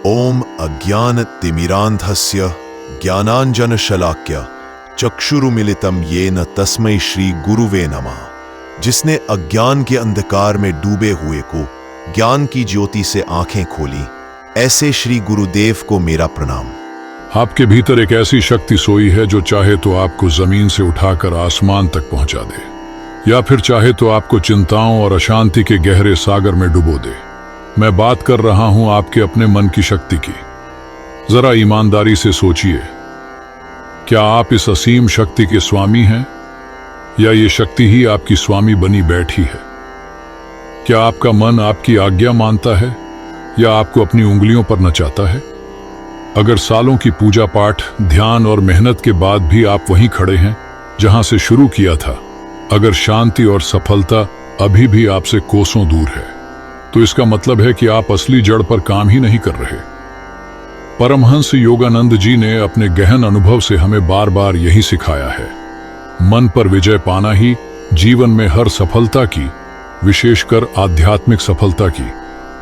ओम अज्ञानतिमिरान्धस्य ज्ञानांजनशलाक्य चक्षुरुमिलितं येन तस्मै श्री गुरुवे नमः। जिसने अज्ञान के अंधकार में डूबे हुए को ज्ञान की ज्योति से आंखें खोली, ऐसे श्री गुरुदेव को मेरा प्रणाम। आपके भीतर एक ऐसी शक्ति सोई है जो चाहे तो आपको जमीन से उठाकर आसमान तक पहुंचा दे, या फिर चाहे तो आपको चिंताओं और अशांति के गहरे सागर में डुबो दे। मैं बात कर रहा हूं आपके अपने मन की शक्ति की। जरा ईमानदारी से सोचिए, क्या आप इस असीम शक्ति के स्वामी हैं, या ये शक्ति ही आपकी स्वामी बनी बैठी है? क्या आपका मन आपकी आज्ञा मानता है, या आपको अपनी उंगलियों पर नचाता है? अगर सालों की पूजा पाठ, ध्यान और मेहनत के बाद भी आप वहीं खड़े हैं जहां से शुरू किया था, अगर शांति और सफलता अभी भी आपसे कोसों दूर है, तो इसका मतलब है कि आप असली जड़ पर काम ही नहीं कर रहे। परमहंस योगानंद जी ने अपने गहन अनुभव से हमें बार बार यही सिखाया है। मन पर विजय पाना ही जीवन में हर सफलता की, विशेषकर आध्यात्मिक सफलता की,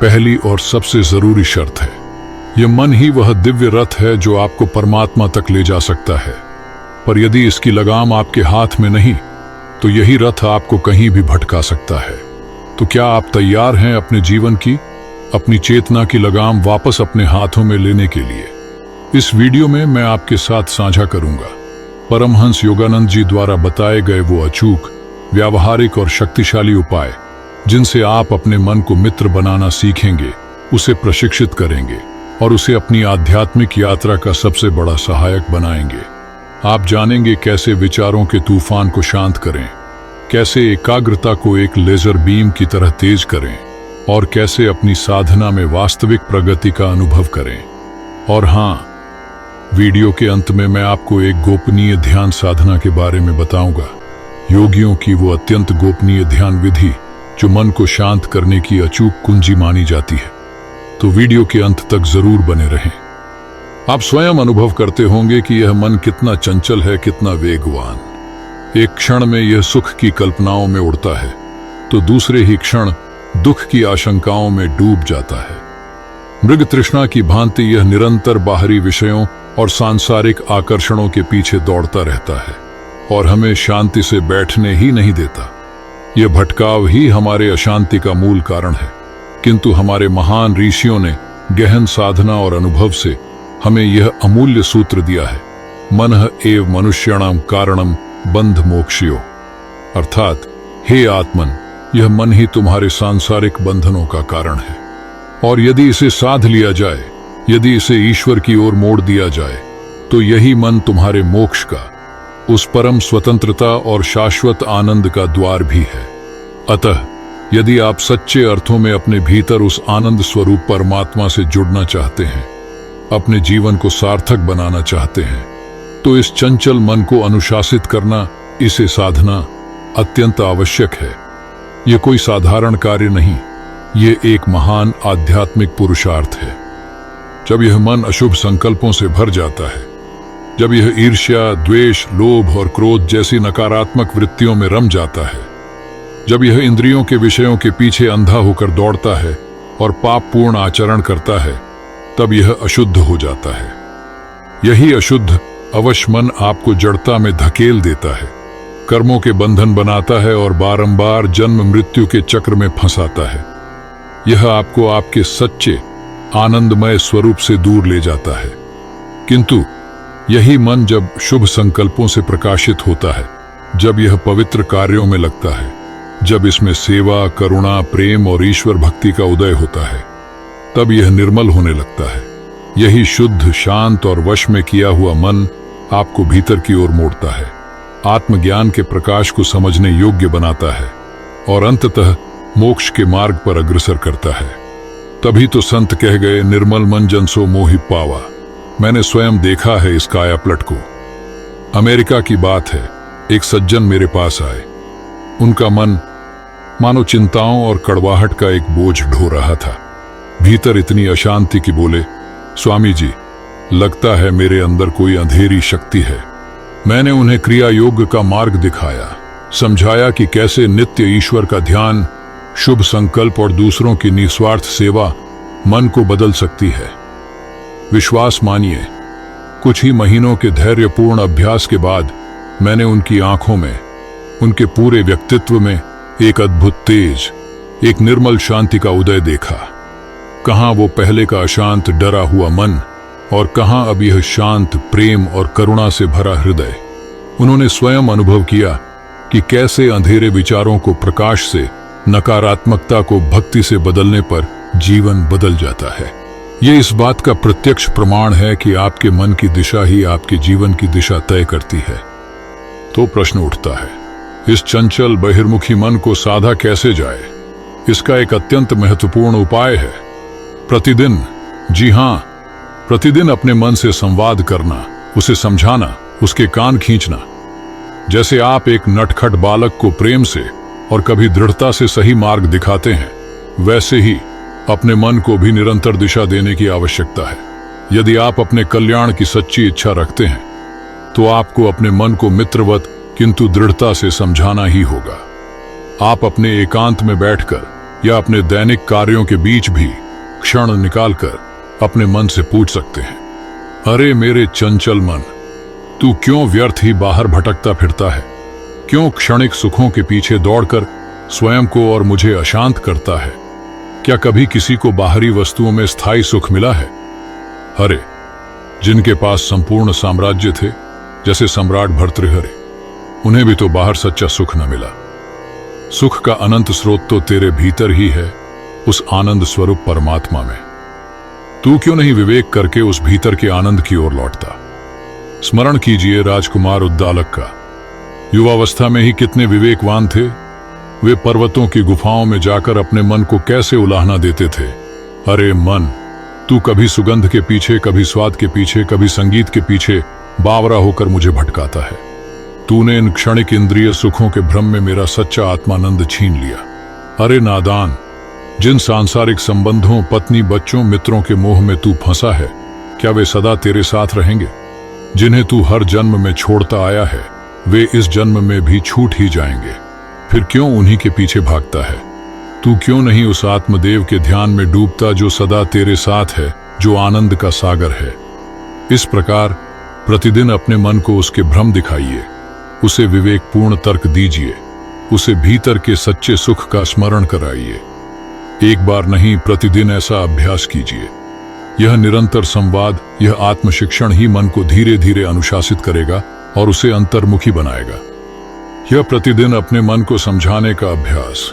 पहली और सबसे जरूरी शर्त है। यह मन ही वह दिव्य रथ है जो आपको परमात्मा तक ले जा सकता है। पर यदि इसकी लगाम आपके हाथ में नहीं, तो यही रथ आपको कहीं भी भटका सकता है। तो क्या आप तैयार हैं अपने जीवन की, अपनी चेतना की लगाम वापस अपने हाथों में लेने के लिए? इस वीडियो में मैं आपके साथ साझा करूंगा परमहंस योगानंद जी द्वारा बताए गए वो अचूक, व्यावहारिक और शक्तिशाली उपाय, जिनसे आप अपने मन को मित्र बनाना सीखेंगे, उसे प्रशिक्षित करेंगे और उसे अपनी आध्यात्मिक यात्रा का सबसे बड़ा सहायक बनाएंगे। आप जानेंगे कैसे विचारों के तूफान को शांत करें, कैसे एकाग्रता को एक लेजर बीम की तरह तेज करें, और कैसे अपनी साधना में वास्तविक प्रगति का अनुभव करें। और हाँ, वीडियो के अंत में मैं आपको एक गोपनीय ध्यान साधना के बारे में बताऊंगा। योगियों की वो अत्यंत गोपनीय ध्यान विधि जो मन को शांत करने की अचूक कुंजी मानी जाती है। तो वीडियो के अंत तक जरूर बने रहें। आप स्वयं अनुभव करते होंगे कि यह मन कितना चंचल है, कितना वेगवान। एक क्षण में यह सुख की कल्पनाओं में उड़ता है, तो दूसरे ही क्षण दुख की आशंकाओं में डूब जाता है। मृग तृष्णा की भांति यह निरंतर बाहरी विषयों और सांसारिक आकर्षणों के पीछे दौड़ता रहता है और हमें शांति से बैठने ही नहीं देता। यह भटकाव ही हमारे अशांति का मूल कारण है। किंतु हमारे महान ऋषियों ने गहन साधना और अनुभव से हमें यह अमूल्य सूत्र दिया है, मनः एव मनुष्याणाम कारणम बंध मोक्षयो। अर्थात, हे आत्मन, यह मन ही तुम्हारे सांसारिक बंधनों का कारण है, और यदि इसे साध लिया जाए, यदि इसे ईश्वर की ओर मोड़ दिया जाए, तो यही मन तुम्हारे मोक्ष का, उस परम स्वतंत्रता और शाश्वत आनंद का द्वार भी है। अतः यदि आप सच्चे अर्थों में अपने भीतर उस आनंद स्वरूप परमात्मा से जुड़ना चाहते हैं, अपने जीवन को सार्थक बनाना चाहते हैं, तो इस चंचल मन को अनुशासित करना, इसे साधना अत्यंत आवश्यक है। यह कोई साधारण कार्य नहीं, ये एक महान आध्यात्मिक पुरुषार्थ है। जब यह मन अशुभ संकल्पों से भर जाता है, जब यह ईर्ष्या, द्वेष, लोभ और क्रोध जैसी नकारात्मक वृत्तियों में रम जाता है, जब यह इंद्रियों के विषयों के पीछे अंधा होकर दौड़ता है और पापपूर्ण आचरण करता है, तब यह अशुद्ध हो जाता है। यही अशुद्ध अवश मन आपको जड़ता में धकेल देता है, कर्मों के बंधन बनाता है और बारंबार जन्म मृत्यु के चक्र में फंसाता है। यह आपको आपके सच्चे आनंदमय स्वरूप से दूर ले जाता है। किंतु यही मन जब शुभ संकल्पों से प्रकाशित होता है, जब यह पवित्र कार्यों में लगता है, जब इसमें सेवा, करुणा, प्रेम और ईश्वर भक्ति का उदय होता है, तब यह निर्मल होने लगता है। यही शुद्ध, शांत और वश में किया हुआ मन आपको भीतर की ओर मोड़ता है, आत्मज्ञान के प्रकाश को समझने योग्य बनाता है और अंततः मोक्ष के मार्ग पर अग्रसर करता है। तभी तो संत कह गए, निर्मल मन जन सो मोहि पावा। मैंने स्वयं देखा है इस कायापलट को। अमेरिका की बात है, एक सज्जन मेरे पास आए। उनका मन मानो चिंताओं और कड़वाहट का एक बोझ ढो रहा था। भीतर इतनी अशांति की बोले, स्वामी जी, लगता है मेरे अंदर कोई अंधेरी शक्ति है। मैंने उन्हें क्रिया योग का मार्ग दिखाया, समझाया कि कैसे नित्य ईश्वर का ध्यान, शुभ संकल्प और दूसरों की निस्वार्थ सेवा मन को बदल सकती है। विश्वास मानिए, कुछ ही महीनों के धैर्यपूर्ण अभ्यास के बाद मैंने उनकी आंखों में, उनके पूरे व्यक्तित्व में एक अद्भुत तेज, एक निर्मल शांति का उदय देखा। कहां वो पहले का अशांत डरा हुआ मन और कहां अब यह शांत प्रेम और करुणा से भरा हृदय। उन्होंने स्वयं अनुभव किया कि कैसे अंधेरे विचारों को प्रकाश से, नकारात्मकता को भक्ति से बदलने पर जीवन बदल जाता है। ये इस बात का प्रत्यक्ष प्रमाण है कि आपके मन की दिशा ही आपके जीवन की दिशा तय करती है। तो प्रश्न उठता है, इस चंचल बहिर्मुखी मन को साधा कैसे जाए? इसका एक अत्यंत महत्वपूर्ण उपाय है प्रतिदिन, जी हां, प्रतिदिन अपने मन से संवाद करना, उसे समझाना, उसके कान खींचना। जैसे आप एक नटखट बालक को प्रेम से और कभी दृढ़ता से सही मार्ग दिखाते हैं, वैसे ही अपने मन को भी निरंतर दिशा देने की आवश्यकता है। यदि आप अपने कल्याण की सच्ची इच्छा रखते हैं तो आपको अपने मन को मित्रवत किंतु दृढ़ता से समझाना ही होगा। आप अपने एकांत में बैठकर या अपने दैनिक कार्यों के बीच भी क्षण निकालकर अपने मन से पूछ सकते हैं, अरे मेरे चंचल मन, तू क्यों व्यर्थ ही बाहर भटकता फिरता है? क्यों क्षणिक सुखों के पीछे दौड़कर स्वयं को और मुझे अशांत करता है? क्या कभी किसी को बाहरी वस्तुओं में स्थायी सुख मिला है? अरे जिनके पास संपूर्ण साम्राज्य थे, जैसे सम्राट भर्तृहरि, उन्हें भी तो बाहर सच्चा सुख न मिला। सुख का अनंत स्रोत तो तेरे भीतर ही है, उस आनंद स्वरूप परमात्मा में। तू क्यों नहीं विवेक करके उस भीतर के आनंद की ओर लौटता? स्मरण कीजिए राजकुमार उद्दालक का। युवावस्था में ही कितने विवेकवान थे। वे पर्वतों की गुफाओं में जाकर अपने मन को कैसे उलाहना देते थे। अरे मन, तू कभी सुगंध के पीछे, कभी स्वाद के पीछे, कभी संगीत के पीछे बावरा होकर मुझे भटकाता है। तूने इन क्षणिक इंद्रिय सुखों के भ्रम में मेरा सच्चा आत्मानंद छीन लिया। अरे नादान, जिन सांसारिक संबंधों, पत्नी, बच्चों, मित्रों के मोह में तू फंसा है, क्या वे सदा तेरे साथ रहेंगे? जिन्हें तू हर जन्म में छोड़ता आया है, वे इस जन्म में भी छूट ही जाएंगे। फिर क्यों उन्हीं के पीछे भागता है? तू क्यों नहीं उस आत्मदेव के ध्यान में डूबता जो सदा तेरे साथ है, जो आनंद का सागर है? इस प्रकार प्रतिदिन अपने मन को उसके भ्रम दिखाइए, उसे विवेकपूर्ण तर्क दीजिए, उसे भीतर के सच्चे सुख का स्मरण कराइए। एक बार नहीं, प्रतिदिन ऐसा अभ्यास कीजिए। यह निरंतर संवाद, यह आत्मशिक्षण ही मन को धीरे धीरे अनुशासित करेगा और उसे अंतर्मुखी बनाएगा। यह प्रतिदिन अपने मन को समझाने का अभ्यास,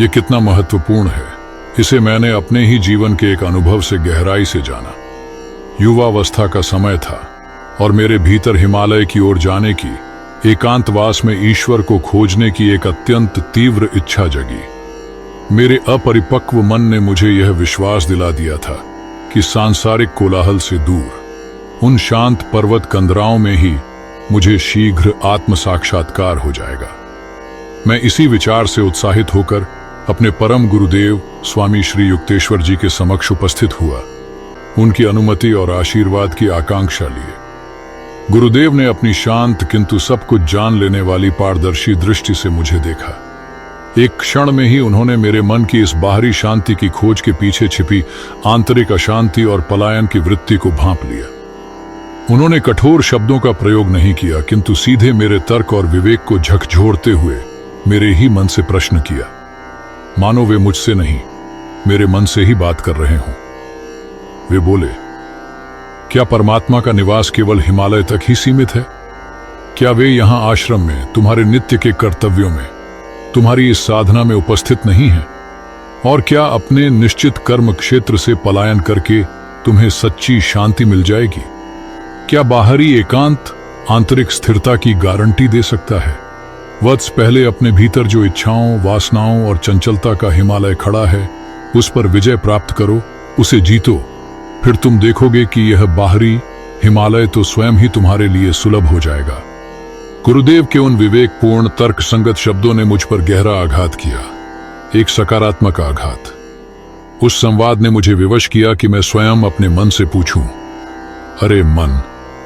यह कितना महत्वपूर्ण है, इसे मैंने अपने ही जीवन के एक अनुभव से गहराई से जाना। युवावस्था का समय था और मेरे भीतर हिमालय की ओर जाने की, एकांतवास में ईश्वर को खोजने की एक अत्यंत तीव्र इच्छा जगी। मेरे अपरिपक्व मन ने मुझे यह विश्वास दिला दिया था कि सांसारिक कोलाहल से दूर, उन शांत पर्वत कंदराओं में ही मुझे शीघ्र आत्म साक्षात्कार हो जाएगा। मैं इसी विचार से उत्साहित होकर अपने परम गुरुदेव स्वामी श्री युक्तेश्वर जी के समक्ष उपस्थित हुआ। उनकी अनुमति और आशीर्वाद की आकांक्षा लिए गुरुदेव ने अपनी शांत किंतु सब कुछ जान लेने वाली पारदर्शी दृष्टि से मुझे देखा। एक क्षण में ही उन्होंने मेरे मन की इस बाहरी शांति की खोज के पीछे छिपी आंतरिक अशांति और पलायन की वृत्ति को भांप लिया। उन्होंने कठोर शब्दों का प्रयोग नहीं किया, किंतु सीधे मेरे तर्क और विवेक को झकझोरते हुए मेरे ही मन से प्रश्न किया, मानो वे मुझसे नहीं, मेरे मन से ही बात कर रहे हों। वे बोले, क्या परमात्मा का निवास केवल हिमालय तक ही सीमित है? क्या वे यहां आश्रम में, तुम्हारे नित्य के कर्तव्यों में, तुम्हारी इस साधना में उपस्थित नहीं है? और क्या अपने निश्चित कर्म क्षेत्र से पलायन करके तुम्हें सच्ची शांति मिल जाएगी? क्या बाहरी एकांत आंतरिक स्थिरता की गारंटी दे सकता है? वत्स, पहले अपने भीतर जो इच्छाओं, वासनाओं और चंचलता का हिमालय खड़ा है, उस पर विजय प्राप्त करो, उसे जीतो। फिर तुम देखोगे कि यह बाहरी हिमालय तो स्वयं ही तुम्हारे लिए सुलभ हो जाएगा। गुरुदेव के उन विवेकपूर्ण तर्क संगत शब्दों ने मुझ पर गहरा आघात किया, एक सकारात्मक आघात। उस संवाद ने मुझे विवश किया कि मैं स्वयं अपने मन से पूछूं, अरे मन,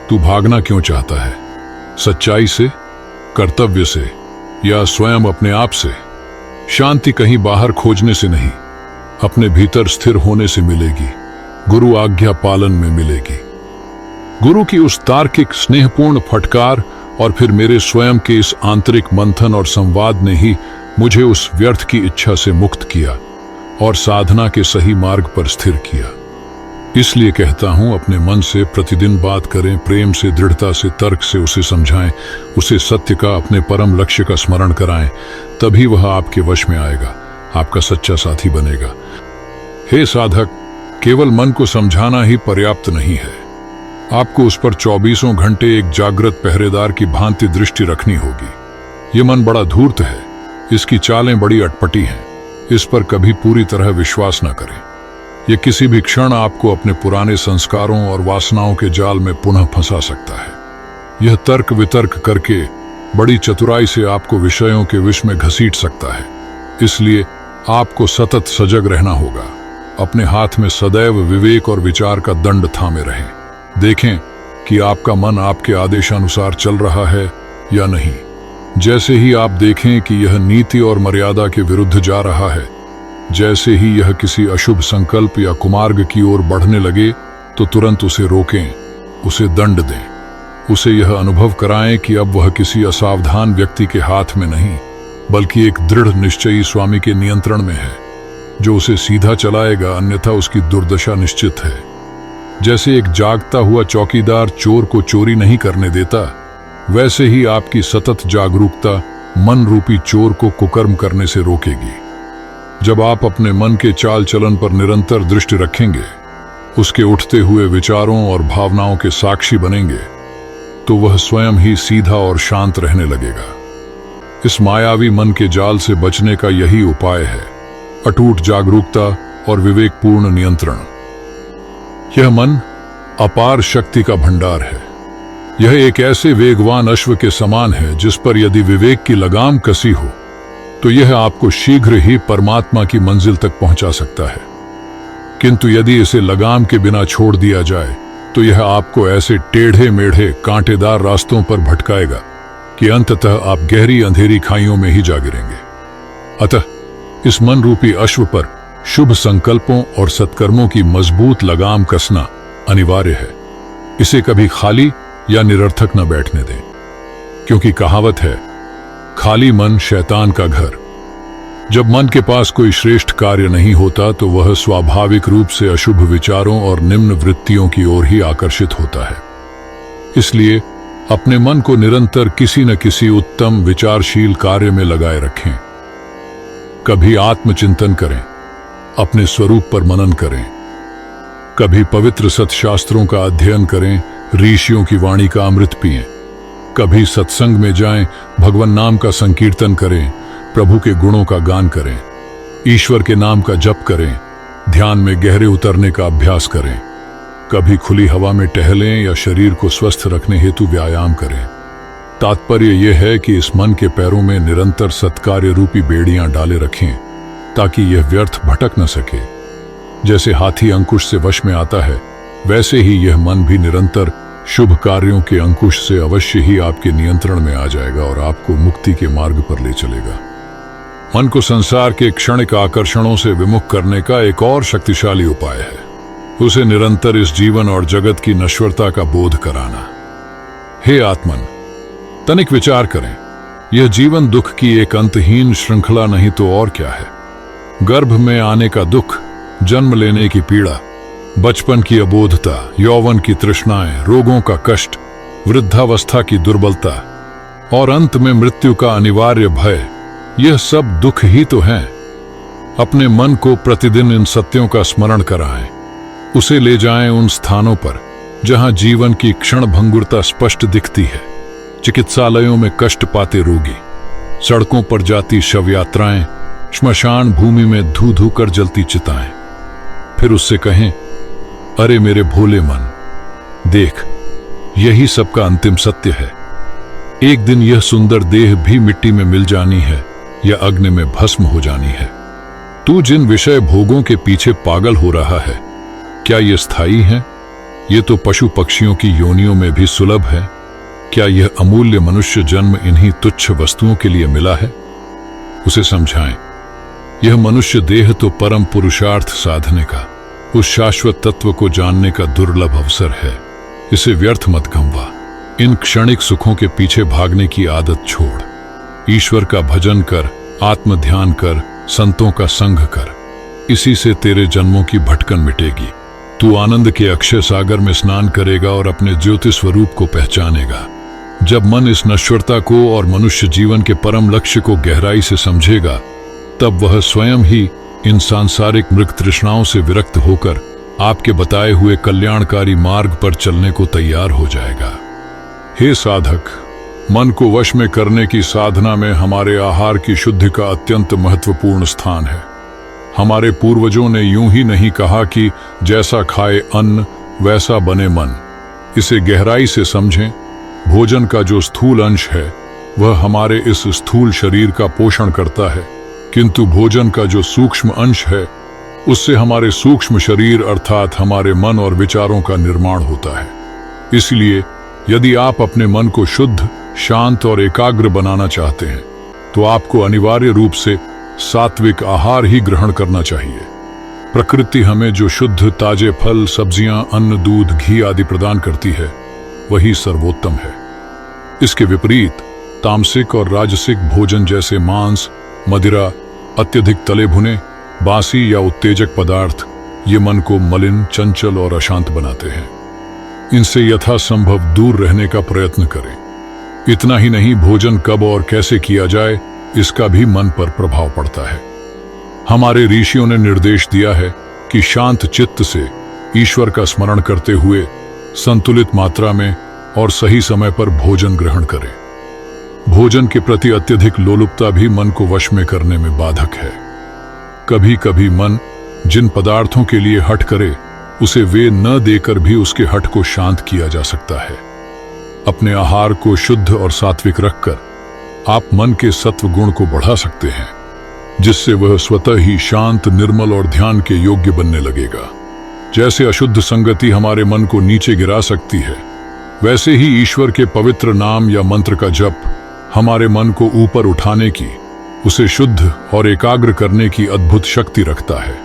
तू भागना क्यों चाहता है? सच्चाई से, कर्तव्य से, या स्वयं अपने आप से? शांति कहीं बाहर खोजने से नहीं, अपने भीतर स्थिर होने से मिलेगी। गुरु आज्ञा पालन में मिलेगी। गुरु की उस तार्किक स्नेहपूर्ण फटकार और फिर मेरे स्वयं के इस आंतरिक मंथन और संवाद ने ही मुझे उस व्यर्थ की इच्छा से मुक्त किया और साधना के सही मार्ग पर स्थिर किया। इसलिए कहता हूं, अपने मन से प्रतिदिन बात करें, प्रेम से, दृढ़ता से, तर्क से उसे समझाएं, उसे सत्य का, अपने परम लक्ष्य का स्मरण कराएं, तभी वह आपके वश में आएगा, आपका सच्चा साथी बनेगा। हे साधक, केवल मन को समझाना ही पर्याप्त नहीं है। आपको उस पर 24 घंटे एक जागृत पहरेदार की भांति दृष्टि रखनी होगी। ये मन बड़ा धूर्त है, इसकी चालें बड़ी अटपटी हैं, इस पर कभी पूरी तरह विश्वास न करें। ये किसी भी क्षण आपको अपने पुराने संस्कारों और वासनाओं के जाल में पुनः फंसा सकता है। यह तर्क वितर्क करके बड़ी चतुराई से आपको विषयों के विष में घसीट सकता है। इसलिए आपको सतत सजग रहना होगा। अपने हाथ में सदैव विवेक और विचार का दंड थामे रहें। देखें कि आपका मन आपके आदेशानुसार चल रहा है या नहीं। जैसे ही आप देखें कि यह नीति और मर्यादा के विरुद्ध जा रहा है, जैसे ही यह किसी अशुभ संकल्प या कुमार्ग की ओर बढ़ने लगे, तो तुरंत उसे रोकें, उसे दंड दें। उसे यह अनुभव कराएं कि अब वह किसी असावधान व्यक्ति के हाथ में नहीं, बल्कि एक दृढ़ निश्चयी स्वामी के नियंत्रण में है, जो उसे सीधा चलाएगा, अन्यथा उसकी दुर्दशा निश्चित है। जैसे एक जागता हुआ चौकीदार चोर को चोरी नहीं करने देता, वैसे ही आपकी सतत जागरूकता मन रूपी चोर को कुकर्म करने से रोकेगी। जब आप अपने मन के चाल चलन पर निरंतर दृष्टि रखेंगे, उसके उठते हुए विचारों और भावनाओं के साक्षी बनेंगे, तो वह स्वयं ही सीधा और शांत रहने लगेगा। इस मायावी मन के जाल से बचने का यही उपाय है, अटूट जागरूकता और विवेकपूर्ण नियंत्रण। यह मन अपार शक्ति का भंडार है। यह एक ऐसे वेगवान अश्व के समान है जिस पर यदि विवेक की लगाम कसी हो तो यह आपको शीघ्र ही परमात्मा की मंजिल तक पहुंचा सकता है। किंतु यदि इसे लगाम के बिना छोड़ दिया जाए तो यह आपको ऐसे टेढ़े मेढ़े कांटेदार रास्तों पर भटकाएगा कि अंततः आप गहरी अंधेरी खाइयों में ही जा गिरेंगे। अतः इस मन रूपी अश्व पर शुभ संकल्पों और सत्कर्मों की मजबूत लगाम कसना अनिवार्य है। इसे कभी खाली या निरर्थक न बैठने दें, क्योंकि कहावत है, खाली मन शैतान का घर। जब मन के पास कोई श्रेष्ठ कार्य नहीं होता तो वह स्वाभाविक रूप से अशुभ विचारों और निम्न वृत्तियों की ओर ही आकर्षित होता है। इसलिए अपने मन को निरंतर किसी न किसी उत्तम विचारशील कार्य में लगाए रखें। कभी आत्मचिंतन करें, अपने स्वरूप पर मनन करें, कभी पवित्र सत्शास्त्रों का अध्ययन करें, ऋषियों की वाणी का अमृत पिएं, कभी सत्संग में जाएं, भगवान नाम का संकीर्तन करें, प्रभु के गुणों का गान करें, ईश्वर के नाम का जप करें, ध्यान में गहरे उतरने का अभ्यास करें, कभी खुली हवा में टहलें या शरीर को स्वस्थ रखने हेतु व्यायाम करें। तात्पर्य यह है कि इस मन के पैरों में निरंतर सत्कार्य रूपी बेड़ियां डाले रखें, ताकि यह व्यर्थ भटक न सके। जैसे हाथी अंकुश से वश में आता है, वैसे ही यह मन भी निरंतर शुभ कार्यों के अंकुश से अवश्य ही आपके नियंत्रण में आ जाएगा और आपको मुक्ति के मार्ग पर ले चलेगा। मन को संसार के क्षणिक आकर्षणों से विमुख करने का एक और शक्तिशाली उपाय है, उसे निरंतर इस जीवन और जगत की नश्वरता का बोध कराना। हे आत्मन, तनिक विचार करें, यह जीवन दुख की एक अंतहीन श्रृंखला नहीं तो और क्या है। गर्भ में आने का दुख, जन्म लेने की पीड़ा, बचपन की अबोधता, यौवन की तृष्णाएं, रोगों का कष्ट, वृद्धावस्था की दुर्बलता और अंत में मृत्यु का अनिवार्य भय, यह सब दुख ही तो हैं। अपने मन को प्रतिदिन इन सत्यों का स्मरण कराएं, उसे ले जाएं उन स्थानों पर जहां जीवन की क्षण भंगुरता स्पष्ट दिखती है। चिकित्सालयों में कष्ट पाते रोगी, सड़कों पर जाती शव यात्राएं, श्मशान भूमि में धू धू कर जलती चिताएं। फिर उससे कहें, अरे मेरे भोले मन, देख, यही सबका अंतिम सत्य है। एक दिन यह सुंदर देह भी मिट्टी में मिल जानी है या अग्नि में भस्म हो जानी है। तू जिन विषय भोगों के पीछे पागल हो रहा है, क्या ये स्थायी है? ये तो पशु पक्षियों की योनियों में भी सुलभ है। क्या यह अमूल्य मनुष्य जन्म इन्हीं तुच्छ वस्तुओं के लिए मिला है? उसे समझाएं, यह मनुष्य देह तो परम पुरुषार्थ साधने का, उस शाश्वत तत्व को जानने का दुर्लभ अवसर है। इसे व्यर्थ मत गंवा। इन क्षणिक सुखों के पीछे भागने की आदत छोड़। ईश्वर का भजन कर, आत्म ध्यान कर, संतों का संग कर। इसी से तेरे जन्मों की भटकन मिटेगी। तू आनंद के अक्षय सागर में स्नान करेगा और अपने ज्योति स्वरूप को पहचानेगा। जब मन इस नश्वरता को और मनुष्य जीवन के परम लक्ष्य को गहराई से समझेगा, तब वह स्वयं ही इन सांसारिक मृग तृष्णाओं से विरक्त होकर आपके बताए हुए कल्याणकारी मार्ग पर चलने को तैयार हो जाएगा। हे साधक, मन को वश में करने की साधना में हमारे आहार की शुद्धि का अत्यंत महत्वपूर्ण स्थान है। हमारे पूर्वजों ने यूं ही नहीं कहा कि जैसा खाए अन्न वैसा बने मन। इसे गहराई से समझें। भोजन का जो स्थूल अंश है वह हमारे इस स्थूल शरीर का पोषण करता है, किंतु भोजन का जो सूक्ष्म अंश है उससे हमारे सूक्ष्म शरीर अर्थात हमारे मन और विचारों का निर्माण होता है। इसलिए यदि आप अपने मन को शुद्ध, शांत और एकाग्र बनाना चाहते हैं तो आपको अनिवार्य रूप से सात्विक आहार ही ग्रहण करना चाहिए। प्रकृति हमें जो शुद्ध ताजे फल, सब्जियां, अन्न, दूध, घी आदि प्रदान करती है वही सर्वोत्तम है। इसके विपरीत तामसिक और राजसिक भोजन जैसे मांस, मदिरा, अत्यधिक तले भुने, बासी या उत्तेजक पदार्थ ये मन को मलिन, चंचल और अशांत बनाते हैं। इनसे यथासंभव दूर रहने का प्रयत्न करें। इतना ही नहीं, भोजन कब और कैसे किया जाए इसका भी मन पर प्रभाव पड़ता है। हमारे ऋषियों ने निर्देश दिया है कि शांत चित्त से ईश्वर का स्मरण करते हुए संतुलित मात्रा में और सही समय पर भोजन ग्रहण करें। भोजन के प्रति अत्यधिक लोलुपता भी मन को वश में करने में बाधक है। कभी कभी मन जिन पदार्थों के लिए हठ करे उसे वे न देकर भी उसके हठ को शांत किया जा सकता है। अपने आहार को शुद्ध और सात्विक रखकर आप मन के सत्व गुण को बढ़ा सकते हैं, जिससे वह स्वतः ही शांत, निर्मल और ध्यान के योग्य बनने लगेगा। जैसे अशुद्ध संगति हमारे मन को नीचे गिरा सकती है, वैसे ही ईश्वर के पवित्र नाम या मंत्र का जप हमारे मन को ऊपर उठाने की, उसे शुद्ध और एकाग्र करने की अद्भुत शक्ति रखता है।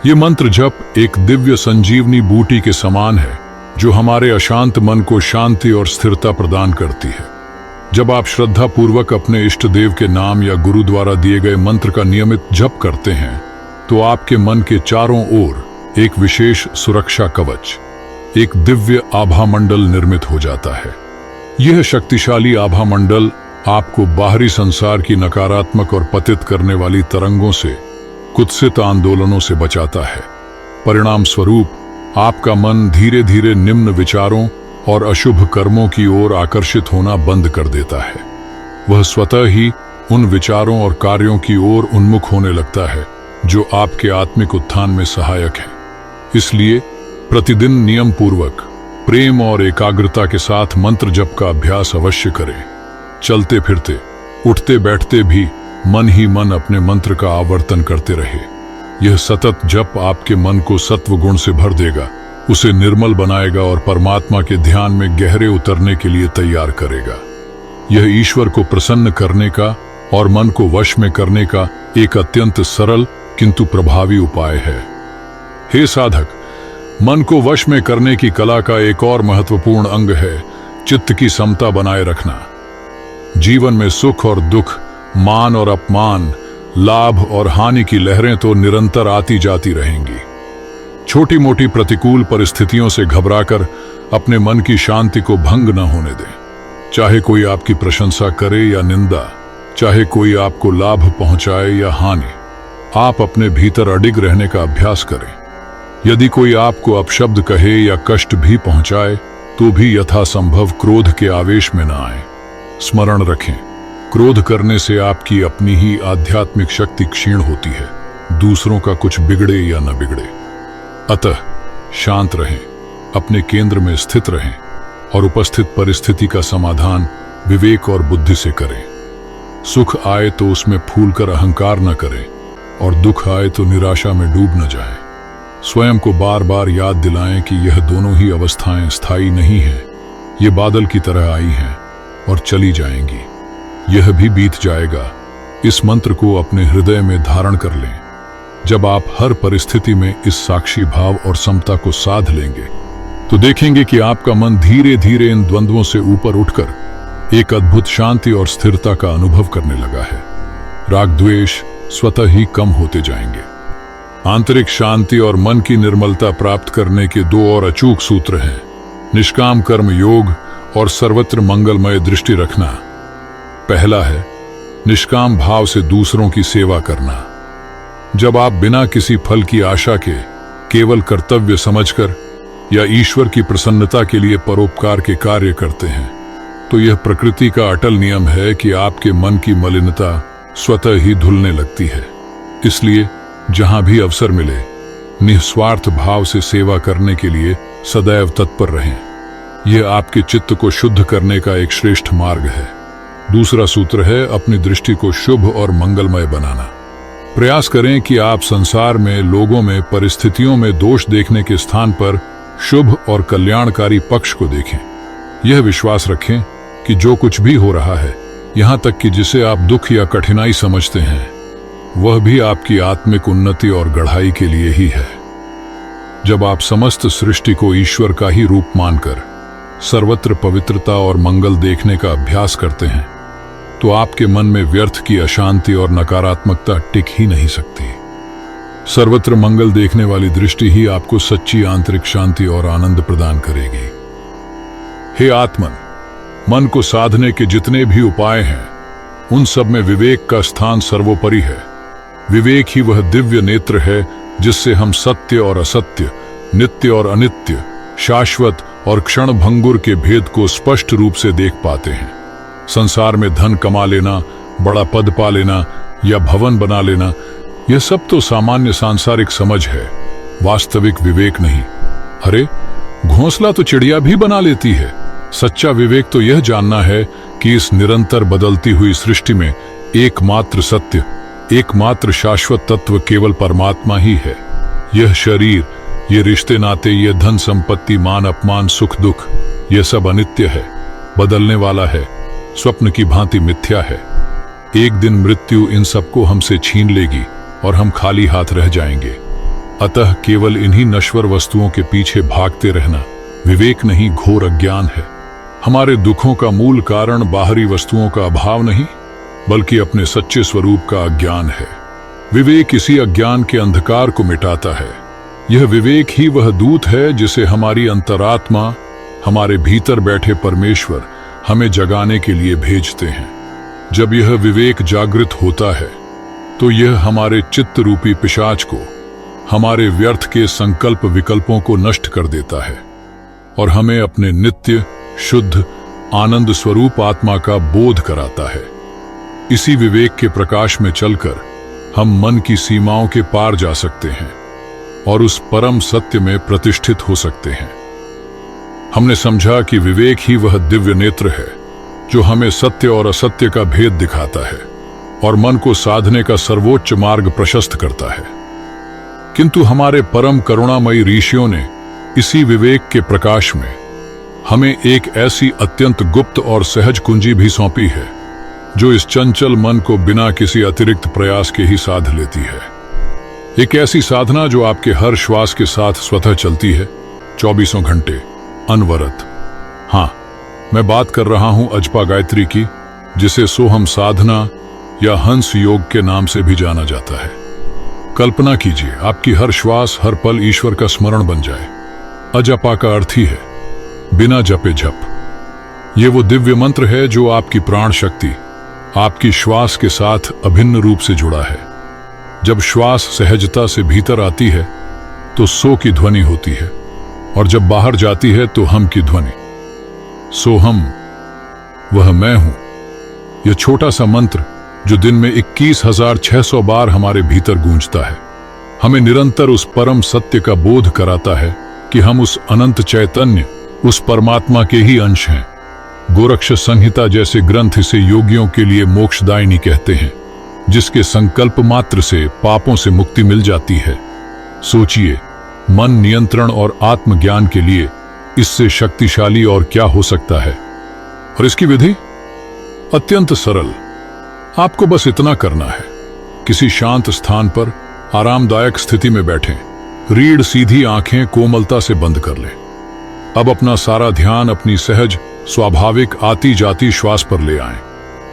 ये मंत्र जप एक दिव्य संजीवनी बूटी के समान है जो हमारे अशांत मन को शांति और स्थिरता प्रदान करती है। जब आप श्रद्धा पूर्वक अपने इष्ट देव के नाम या गुरु द्वारा दिए गए मंत्र का नियमित जप करते हैं तो आपके मन के चारों ओर एक विशेष सुरक्षा कवच, एक दिव्य आभा मंडल निर्मित हो जाता है। यह शक्तिशाली आभा मंडल आपको बाहरी संसार की नकारात्मक और पतित करने वाली तरंगों से, कुत्सित आंदोलनों से बचाता है। परिणाम स्वरूप आपका मन धीरे धीरे निम्न विचारों और अशुभ कर्मों की ओर आकर्षित होना बंद कर देता है। वह स्वतः ही उन विचारों और कार्यों की ओर उन्मुख होने लगता है जो आपके आत्मिक उत्थान में सहायक है। इसलिए प्रतिदिन नियम पूर्वक, प्रेम और एकाग्रता के साथ मंत्र जप का अभ्यास अवश्य करें। चलते फिरते, उठते बैठते भी मन ही मन अपने मंत्र का आवर्तन करते रहे। यह सतत जप आपके मन को सत्व गुण से भर देगा, उसे निर्मल बनाएगा और परमात्मा के ध्यान में गहरे उतरने के लिए तैयार करेगा। यह ईश्वर को प्रसन्न करने का और मन को वश में करने का एक अत्यंत सरल किंतु प्रभावी उपाय है। हे साधक, मन को वश में करने की कला का एक और महत्वपूर्ण अंग है चित्त की समता बनाए रखना। जीवन में सुख और दुख, मान और अपमान, लाभ और हानि की लहरें तो निरंतर आती जाती रहेंगी। छोटी मोटी प्रतिकूल परिस्थितियों से घबराकर अपने मन की शांति को भंग न होने दें। चाहे कोई आपकी प्रशंसा करे या निंदा, चाहे कोई आपको लाभ पहुंचाए या हानि, आप अपने भीतर अडिग रहने का अभ्यास करें। यदि कोई आपको अपशब्द कहे या कष्ट भी पहुंचाए तो भी यथासंभव क्रोध के आवेश में न आए। स्मरण रखें, क्रोध करने से आपकी अपनी ही आध्यात्मिक शक्ति क्षीण होती है, दूसरों का कुछ बिगड़े या न बिगड़े। अतः शांत रहें, अपने केंद्र में स्थित रहें और उपस्थित परिस्थिति का समाधान विवेक और बुद्धि से करें। सुख आए तो उसमें फूलकर अहंकार न करें और दुख आए तो निराशा में डूब न जाएं। स्वयं को बार बार याद दिलाएं कि यह दोनों ही अवस्थाएं स्थायी नहीं हैं। ये बादल की तरह आई हैं और चली जाएंगी। यह भी बीत जाएगा। इस मंत्र को अपने हृदय में धारण कर लें। जब आप हर परिस्थिति में इस साक्षी भाव और समता को साध लेंगे तो देखेंगे कि आपका मन धीरे धीरे इन द्वंद्वों से ऊपर उठकर एक अद्भुत शांति और स्थिरता का अनुभव करने लगा है। राग द्वेष स्वतः ही कम होते जाएंगे। आंतरिक शांति और मन की निर्मलता प्राप्त करने के दो और अचूक सूत्र हैं, निष्काम कर्म योग और सर्वत्र मंगलमय दृष्टि रखना। पहला है निष्काम भाव से दूसरों की सेवा करना। जब आप बिना किसी फल की आशा के केवल कर्तव्य समझकर या ईश्वर की प्रसन्नता के लिए परोपकार के कार्य करते हैं तो यह प्रकृति का अटल नियम है कि आपके मन की मलिनता स्वतः ही धुलने लगती है। इसलिए जहां भी अवसर मिले निस्वार्थ भाव से सेवा करने के लिए सदैव तत्पर रहें। यह आपके चित्त को शुद्ध करने का एक श्रेष्ठ मार्ग है। दूसरा सूत्र है अपनी दृष्टि को शुभ और मंगलमय बनाना। प्रयास करें कि आप संसार में, लोगों में, परिस्थितियों में दोष देखने के स्थान पर शुभ और कल्याणकारी पक्ष को देखें। यह विश्वास रखें कि जो कुछ भी हो रहा है, यहां तक कि जिसे आप दुख या कठिनाई समझते हैं, वह भी आपकी आत्मिक उन्नति और गढ़ाई के लिए ही है। जब आप समस्त सृष्टि को ईश्वर का ही रूप मानकर सर्वत्र पवित्रता और मंगल देखने का अभ्यास करते हैं तो आपके मन में व्यर्थ की अशांति और नकारात्मकता टिक ही नहीं सकती। सर्वत्र मंगल देखने वाली दृष्टि ही आपको सच्ची आंतरिक शांति और आनंद प्रदान करेगी। हे आत्मन, मन को साधने के जितने भी उपाय हैं उन सब में विवेक का स्थान सर्वोपरि है। विवेक ही वह दिव्य नेत्र है जिससे हम सत्य और असत्य, नित्य और अनित्य, शाश्वत और क्षण भंगुर के भेद को स्पष्ट रूप से देख पाते हैं। संसार में धन कमा लेना, बड़ा पद पा लेना या भवन बना लेना, यह सब तो सामान्य सांसारिक समझ है, वास्तविक विवेक नहीं। अरे, घोंसला तो चिड़िया भी बना लेती है। सच्चा विवेक तो यह जानना है कि इस निरंतर बदलती हुई सृष्टि में एकमात्र सत्य, एकमात्र शाश्वत तत्व केवल परमात्मा ही है। यह शरीर, ये रिश्ते नाते, ये धन संपत्ति, मान अपमान, सुख दुख, यह सब अनित्य है, बदलने वाला है, स्वप्न की भांति मिथ्या है। एक दिन मृत्यु इन सबको हमसे छीन लेगी और हम खाली हाथ रह जाएंगे। अतः केवल इन्हीं नश्वर वस्तुओं के पीछे भागते रहना विवेक नहीं, घोर अज्ञान है। हमारे दुखों का मूल कारण बाहरी वस्तुओं का अभाव नहीं, बल्कि अपने सच्चे स्वरूप का अज्ञान है। विवेक इसी अज्ञान के अंधकार को मिटाता है। यह विवेक ही वह दूत है जिसे हमारी अंतरात्मा, हमारे भीतर बैठे परमेश्वर हमें जगाने के लिए भेजते हैं। जब यह विवेक जागृत होता है तो यह हमारे चित्त रूपी पिशाच को, हमारे व्यर्थ के संकल्प विकल्पों को नष्ट कर देता है और हमें अपने नित्य शुद्ध आनंद स्वरूप आत्मा का बोध कराता है। इसी विवेक के प्रकाश में चलकर हम मन की सीमाओं के पार जा सकते हैं और उस परम सत्य में प्रतिष्ठित हो सकते हैं। हमने समझा कि विवेक ही वह दिव्य नेत्र है जो हमें सत्य और असत्य का भेद दिखाता है और मन को साधने का सर्वोच्च मार्ग प्रशस्त करता है। किंतु हमारे परम करुणामयी ऋषियों ने इसी विवेक के प्रकाश में हमें एक ऐसी अत्यंत गुप्त और सहज कुंजी भी सौंपी है जो इस चंचल मन को बिना किसी अतिरिक्त प्रयास के ही साध लेती है। एक ऐसी साधना जो आपके हर श्वास के साथ स्वतः चलती है, 24 घंटे अनवरत। हाँ, मैं बात कर रहा हूं अजपा गायत्री की, जिसे सोहम साधना या हंस योग के नाम से भी जाना जाता है। कल्पना कीजिए आपकी हर श्वास, हर पल ईश्वर का स्मरण बन जाए। अजपा का अर्थ ही है बिना जपे जप। ये वो दिव्य मंत्र है जो आपकी प्राण शक्ति, आपकी श्वास के साथ अभिन्न रूप से जुड़ा है। जब श्वास सहजता से भीतर आती है तो सो की ध्वनि होती है और जब बाहर जाती है तो हम की ध्वनि। सोहम, वह मैं हूं। यह छोटा सा मंत्र जो दिन में 21,600 बार हमारे भीतर गूंजता है, हमें निरंतर उस परम सत्य का बोध कराता है कि हम उस अनंत चैतन्य, उस परमात्मा के ही अंश हैं। गोरक्ष संहिता जैसे ग्रंथ इसे योगियों के लिए मोक्षदायिनी कहते हैं, जिसके संकल्प मात्र से पापों से मुक्ति मिल जाती है। सोचिए, मन नियंत्रण और आत्मज्ञान के लिए इससे शक्तिशाली और क्या हो सकता है। और इसकी विधि अत्यंत सरल। आपको बस इतना करना है, किसी शांत स्थान पर आरामदायक स्थिति में बैठें। रीढ़ सीधी, आंखें कोमलता से बंद कर लें। अब अपना सारा ध्यान अपनी सहज स्वाभाविक आती जाती श्वास पर ले आएं।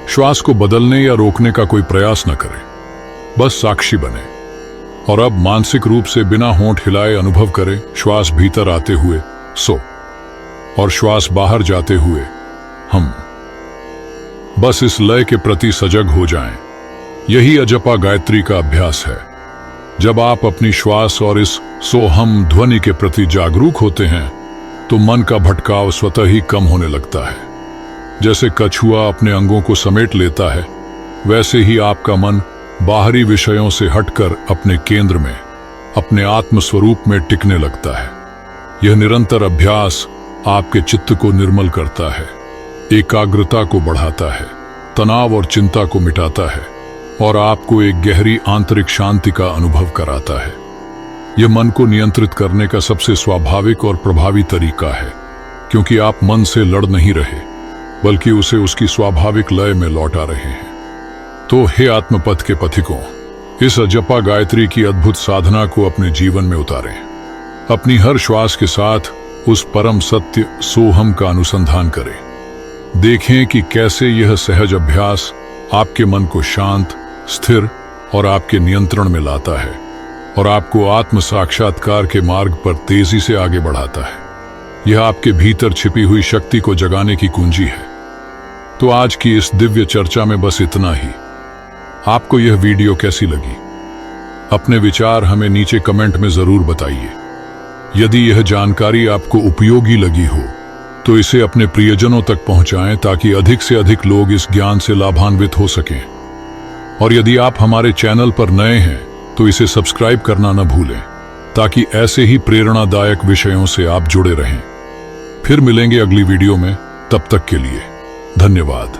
श्वास को बदलने या रोकने का कोई प्रयास न करें, बस साक्षी बने। और अब मानसिक रूप से बिना होंठ हिलाए अनुभव करें, श्वास भीतर आते हुए सो और श्वास बाहर जाते हुए हम। बस इस लय के प्रति सजग हो जाएं। यही अजपा गायत्री का अभ्यास है। जब आप अपनी श्वास और इस सोहम ध्वनि के प्रति जागरूक होते हैं तो मन का भटकाव स्वतः ही कम होने लगता है। जैसे कछुआ अपने अंगों को समेट लेता है, वैसे ही आपका मन बाहरी विषयों से हटकर अपने केंद्र में, अपने आत्म स्वरूप में टिकने लगता है। यह निरंतर अभ्यास आपके चित्त को निर्मल करता है, एकाग्रता को बढ़ाता है, तनाव और चिंता को मिटाता है और आपको एक गहरी आंतरिक शांति का अनुभव कराता है। यह मन को नियंत्रित करने का सबसे स्वाभाविक और प्रभावी तरीका है, क्योंकि आप मन से लड़ नहीं रहे, बल्कि उसे उसकी स्वाभाविक लय में लौटा रहे हैं। तो हे आत्मपथ के पथिकों, इस अजपा गायत्री की अद्भुत साधना को अपने जीवन में उतारें। अपनी हर श्वास के साथ उस परम सत्य सोहम का अनुसंधान करें। देखें कि कैसे यह सहज अभ्यास आपके मन को शांत, स्थिर और आपके नियंत्रण में लाता है और आपको आत्म साक्षात्कार के मार्ग पर तेजी से आगे बढ़ाता है। यह आपके भीतर छिपी हुई शक्ति को जगाने की कुंजी है। तो आज की इस दिव्य चर्चा में बस इतना ही। आपको यह वीडियो कैसी लगी? अपने विचार हमें नीचे कमेंट में जरूर बताइए। यदि यह जानकारी आपको उपयोगी लगी हो तो इसे अपने प्रियजनों तक पहुंचाएं, ताकि अधिक से अधिक लोग इस ज्ञान से लाभान्वित हो सकें। और यदि आप हमारे चैनल पर नए हैं तो इसे सब्सक्राइब करना न भूलें, ताकि ऐसे ही प्रेरणादायक विषयों से आप जुड़े रहें। फिर मिलेंगे अगली वीडियो में। तब तक के लिए धन्यवाद।